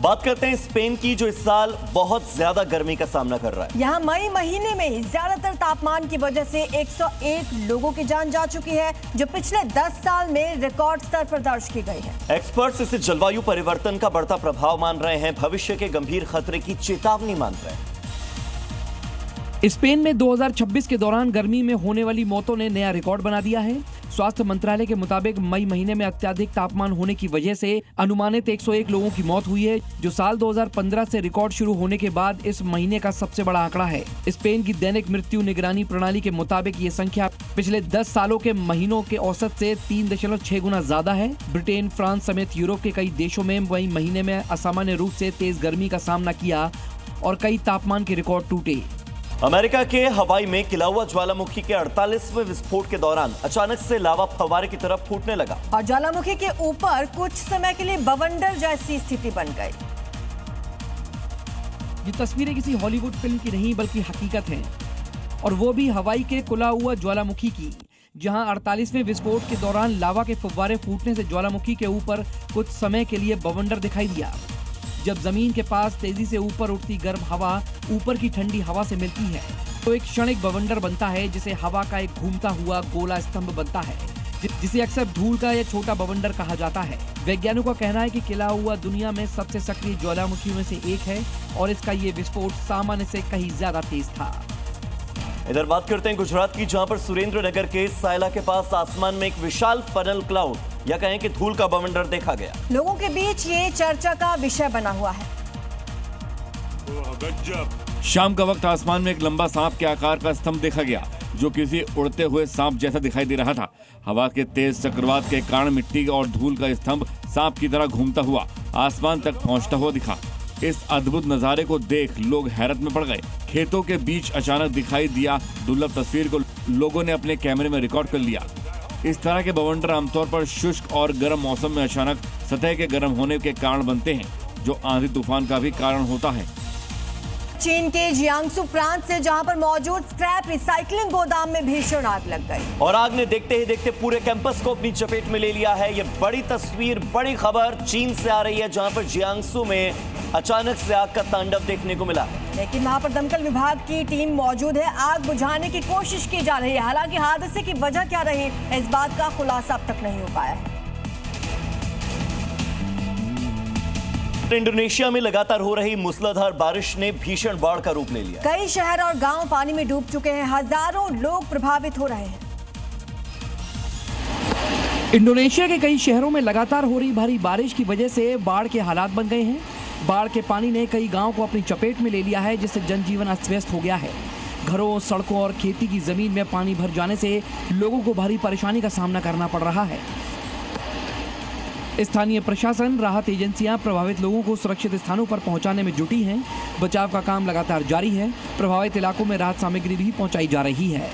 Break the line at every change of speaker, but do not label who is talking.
बात करते हैं स्पेन की, जो इस साल बहुत ज्यादा गर्मी का सामना कर रहा है।
यहाँ मई महीने में ज्यादातर तापमान की वजह से 101 लोगों की जान जा चुकी है, जो पिछले 10 साल में रिकॉर्ड स्तर पर दर्ज की गई है।
एक्सपर्ट्स इसे जलवायु परिवर्तन का बढ़ता प्रभाव मान रहे हैं, भविष्य के गंभीर खतरे की चेतावनी मान रहे हैं।
स्पेन में 2026 के दौरान गर्मी में होने वाली मौतों ने नया रिकॉर्ड बना दिया है। स्वास्थ्य मंत्रालय के मुताबिक मई महीने में अत्यधिक तापमान होने की वजह से अनुमानित 101 लोगों की मौत हुई है, जो साल 2015 से रिकॉर्ड शुरू होने के बाद इस महीने का सबसे बड़ा आंकड़ा है। स्पेन की दैनिक मृत्यु निगरानी प्रणाली के मुताबिक ये संख्या पिछले 10 सालों के महीनों के औसत से 3.6 गुना ज्यादा है। ब्रिटेन, फ्रांस समेत यूरोप के कई देशों में मई महीने में असामान्य रूप से तेज गर्मी का सामना किया और कई तापमान के रिकॉर्ड टूटे।
अमेरिका के हवाई में खिला ज्वालामुखी के 48वें विस्फोट के दौरान अचानक से लावा फव्वारे की तरफ फूटने लगा
और ज्वालामुखी के ऊपर कुछ समय के लिए बवंडर जैसी स्थिति बन गई।
ये तस्वीरें किसी हॉलीवुड फिल्म की नहीं बल्कि हकीकत हैं, और वो भी हवाई के खुला हुआ ज्वालामुखी की, जहां 48वें विस्फोट के दौरान लावा के फव्वारे फूटने से ज्वालामुखी के ऊपर कुछ समय के लिए बवंडर दिखाई दिया। जब जमीन के पास तेजी से ऊपर उठती गर्म हवा ऊपर की ठंडी हवा से मिलती है तो एक क्षणिक बवंडर बनता है, जिसे हवा का एक घूमता हुआ गोला स्तंभ बनता है, जिसे अक्सर धूल का या छोटा बवंडर कहा जाता है। वैज्ञानिकों का कहना है कि खिला हुआ दुनिया में सबसे सक्रिय ज्वालामुखियों में से एक है और इसका ये विस्फोट सामान्य से कहीं ज्यादा तेज था।
इधर बात करते हैं गुजरात की, जहां पर सुरेंद्रनगर के सायला के पास आसमान में एक विशाल फनल क्लाउड या कहें कि धूल का बवंडर देखा गया।
लोगों के बीच ये चर्चा का विषय बना हुआ है।
शाम का वक्त आसमान में एक लंबा सांप के आकार का स्तंभ देखा गया, जो किसी उड़ते हुए सांप जैसा दिखाई दे रहा था। हवा के तेज चक्रवात के कारण मिट्टी और धूल का स्तंभ सांप की तरह घूमता हुआ आसमान तक पहुंचता हुआ दिखा। इस अद्भुत नजारे को देख लोग हैरत में पड़ गए। खेतों के बीच अचानक दिखाई दिया दुर्लभ तस्वीर को लोगों ने अपने कैमरे में रिकॉर्ड कर लिया। इस तरह के बवंडर आमतौर पर शुष्क और गर्म मौसम में अचानक सतह के गर्म होने के कारण बनते हैं, जो आंधी तूफान का भी कारण होता है।
चीन के जियांगसू प्रांत से जहां पर मौजूद स्क्रैप रिसाइकलिंग गोदाम में भीषण आग लग गई
और आग ने देखते ही देखते पूरे कैंपस को अपनी चपेट में ले लिया है। ये बड़ी तस्वीर, बड़ी खबर चीन से आ रही है, जहां पर जियांगसू में अचानक से आग का तांडव देखने को मिला,
लेकिन वहां पर दमकल विभाग की टीम मौजूद है। आग बुझाने की कोशिश की जा रही है। हालांकि हादसे की वजह क्या रही, इस बात का खुलासा अब तक नहीं हो पाया है।
इंडोनेशिया में लगातार हो रही मूसलाधार बारिश ने भीषण बाढ़ का रूप ले लिया।
कई शहर और गांव पानी में डूब चुके हैं। हजारों लोग प्रभावित हो रहे हैं।
इंडोनेशिया के कई शहरों में लगातार हो रही भारी बारिश की वजह से बाढ़ के हालात बन गए हैं। बाढ़ के पानी ने कई गांवों को अपनी चपेट में ले लिया है, जिससे जनजीवन अस्त व्यस्त हो गया है। घरों, सड़कों और खेती की जमीन में पानी भर जाने से लोगों को भारी परेशानी का सामना करना पड़ रहा है। स्थानीय प्रशासन, राहत एजेंसियां प्रभावित लोगों को सुरक्षित स्थानों पर पहुंचाने में जुटी हैं। बचाव का काम लगातार जारी है। प्रभावित इलाकों में राहत सामग्री भी पहुंचाई जा रही है।